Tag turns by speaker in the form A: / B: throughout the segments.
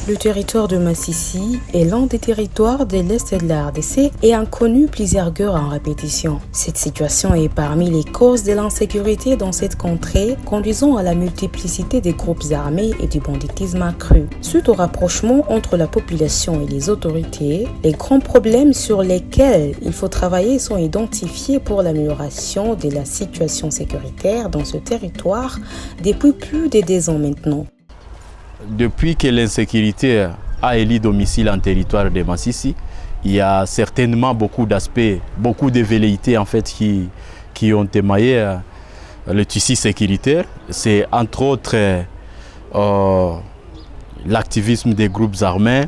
A: Le territoire de Masisi est l'un des territoires de l'Est de la RDC et a connu plusieurs guerres en répétition. Cette situation est parmi les causes de l'insécurité dans cette contrée, conduisant à la multiplicité des groupes armés et du banditisme accru. Suite au rapprochement entre la population et les autorités, les grands problèmes sur lesquels il faut travailler sont identifiés pour l'amélioration de la situation sécuritaire dans ce territoire depuis plus de 10 ans maintenant.
B: Depuis que l'insécurité a élu domicile en territoire de Masisi, il y a certainement beaucoup d'aspects, beaucoup de velléités en fait qui ont émaillé le tissu sécuritaire. C'est entre autres l'activisme des groupes armés,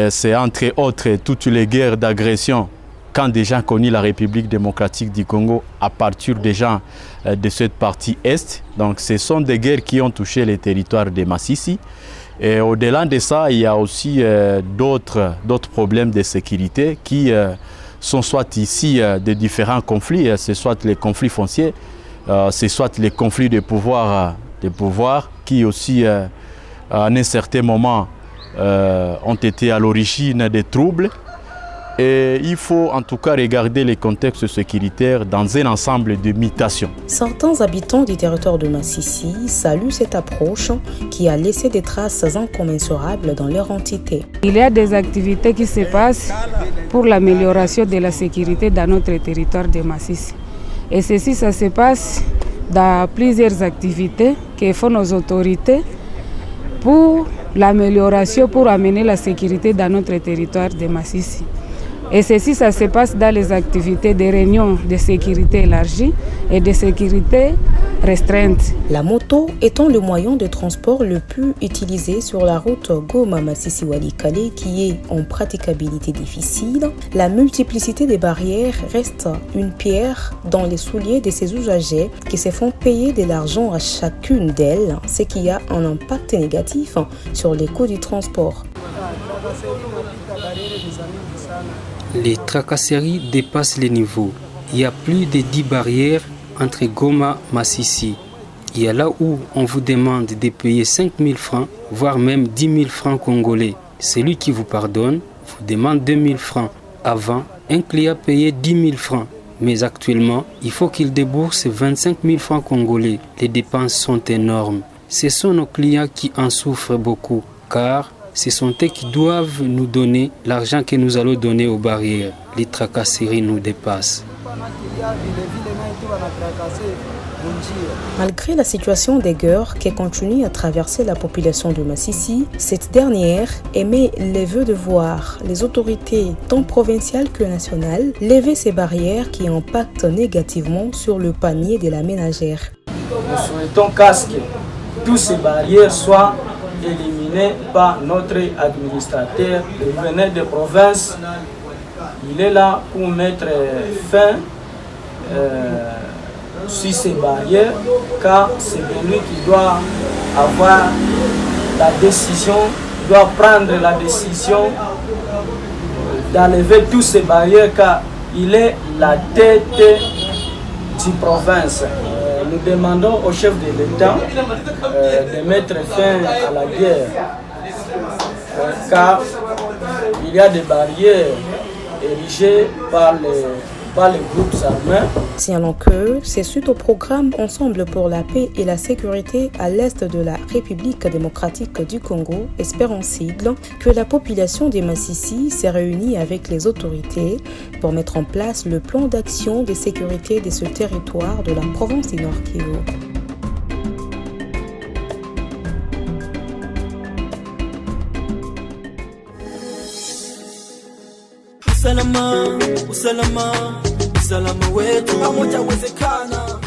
B: c'est entre autres toutes les guerres d'agression quand des gens connus la République démocratique du Congo à partir des gens de cette partie est. Donc ce sont des guerres qui ont touché les territoires de Masisi. Et au-delà de ça, il y a aussi d'autres problèmes de sécurité qui sont soit ici de différents conflits, c'est soit les conflits fonciers, c'est soit les conflits de pouvoir qui aussi à un certain moment ont été à l'origine des troubles. Et il faut en tout cas regarder les contextes sécuritaires dans un ensemble de mutations.
A: Certains habitants du territoire de Masisi saluent cette approche qui a laissé des traces incommensurables dans leur entité.
C: Il y a des activités qui se passent pour l'amélioration de la sécurité dans notre territoire de Masisi. Et ceci, ça se passe dans plusieurs activités que font nos autorités pour l'amélioration, pour amener la sécurité dans notre territoire de Masisi. Et ceci, ça se passe dans les activités des réunions de sécurité élargie et de sécurité restreinte.
A: La moto étant le moyen de transport le plus utilisé sur la route Goma-Masisi-Walikale qui est en praticabilité difficile, la multiplicité des barrières reste une pierre dans les souliers de ces usagers qui se font payer de l'argent à chacune d'elles, ce qui a un impact négatif sur les coûts du transport.
D: Les tracasseries dépassent les niveaux. Il y a plus de 10 barrières entre Goma et Masisi. Il y a là où on vous demande de payer 5 000 francs, voire même 10 000 francs congolais. Celui qui vous pardonne vous demande 2 000 francs. Avant, un client payait 10 000 francs. Mais actuellement, il faut qu'il débourse 25 000 francs congolais. Les dépenses sont énormes. Ce sont nos clients qui en souffrent beaucoup, car ce sont eux qui doivent nous donner l'argent que nous allons donner aux barrières. Les tracasseries nous dépassent.
A: Malgré la situation des guerres qui continue à traverser la population de Masisi, cette dernière émet les vœux de voir les autorités tant provinciales que nationales lever ces barrières qui impactent négativement sur le panier de la ménagère.
E: Nous souhaitons qu'à ce que toutes ces barrières soient éliminées par notre administrateur, le gouverneur de province. Il est là pour mettre fin sur ces barrières, car c'est lui qui doit avoir la décision, doit prendre la décision d'enlever toutes ces barrières, car il est la tête du province. Nous demandons au chef de l'État de mettre fin à la guerre, car il y a des barrières érigées par les groupes armés.
A: Signalons que c'est suite au programme Ensemble pour la paix et la sécurité à l'est de la République démocratique du Congo, Espérancigle, que la population des Masisi s'est réunie avec les autorités pour mettre en place le plan d'action de sécurité de ce territoire de la province du Nord Kivu.
F: Usalama wetu pamoja uwezekana.